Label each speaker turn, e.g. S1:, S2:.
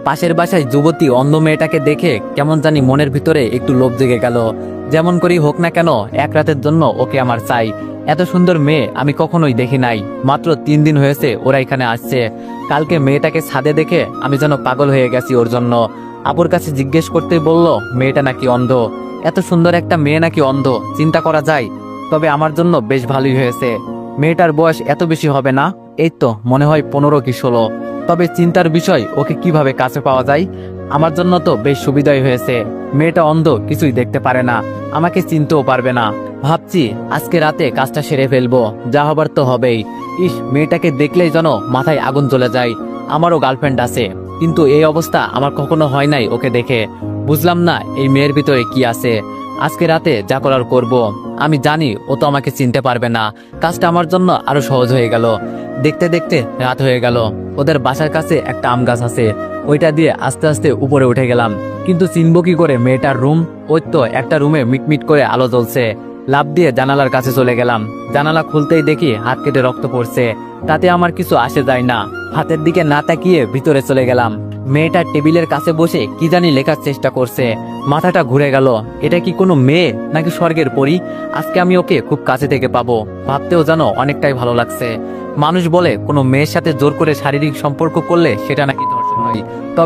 S1: পাশের বাসায় যুবতী অন্ধ মেয়েটাকে দেখে কেমন জানি মনের ভিতরে একটু লোভ জেগে গেল। যেমন করেই হোক না কেন এক রাতের জন্য ওকে আমার চাই। এত সুন্দর মেয়ে আমি কখনোই দেখি নাই। মাত্র 3 দিন হয়েছে ওরা এখানে আসছে। কালকে মেয়েটাকে ছাদে দেখে আমি যেন পাগল হয়ে গেছি ওর জন্য। আপুর কাছে জিজ্ঞেস করতেই বলল মেয়েটা নাকি অন্ধ। এত সুন্দর একটা মেয়ে নাকি অন্ধ, চিন্তা করা যায়। তবে আমার জন্য বেশ ভালোই হয়েছে। মেয়েটার বয়স এত বেশি হবে না, এই তো মনে হয় 15 কি 16। তবে চিন্তার বিষয় ওকে কিভাবে কাছে পাওয়া যায়। আমার জন্য তো বেশ সুবিধাই হয়েছে। মেয়েটা অন্ধ, কিছুই দেখতে পারে না, আমাকে চিনতেও পারবে না। ভাবছি আজকে রাতে কাজটা সেরে ফেলবো, যা হবার তো হবেই। ইস, মেয়েটাকে দেখলেই যেন মাথায় আগুন জ্বলে যায়। আমারও গার্লফ্রেন্ড আছে, কিন্তু এই অবস্থা আমার কখনো হয় নাই ওকে দেখে। বুঝলাম না এই মেয়ের ভিতরে কি আছে। আজকে রাতে যা করার করব। আমি জানি ও তো আমাকে চিনতে পারবে না। কাজটা আমার জন্য আরো সহজ হয়ে গেল। দেখতে দেখতে রাত হয়ে গেল। ওদের বাসার কাছে একটা আম গাছ আছে, ওইটা দিয়ে আস্তে আস্তে উপরে উঠে গেলাম। কিন্তু চিনবো কি করে মেয়েটার রুম? ওই তো একটা রুমে মিটমিট করে আলো জ্বলছে। লাফ দিয়ে জানালার কাছে চলে গেলাম। জানালা খুলতেই দেখি হাত কেটে রক্ত পড়ছে। তাতে আমার কিছু আসে যায় না। হাতের দিকে না তাকিয়ে ভিতরে চলে গেলাম। মেয়েটা টেবিলের কাছে বসে কি জানি লেখার চেষ্টা করছে। মাথাটা ঘুরে গেল। এটা কি কোনো মেয়ে নাকি স্বর্গের পরী? আজকে আমি ওকে খুব কাছে থেকে পাবো, ভাবতেও যেন অনেকটাই ভালো লাগছে। মানুষ বলে কোনো মেয়ের সাথে জোর করে শারীরিক সম্পর্ক করলে সেটা নাকি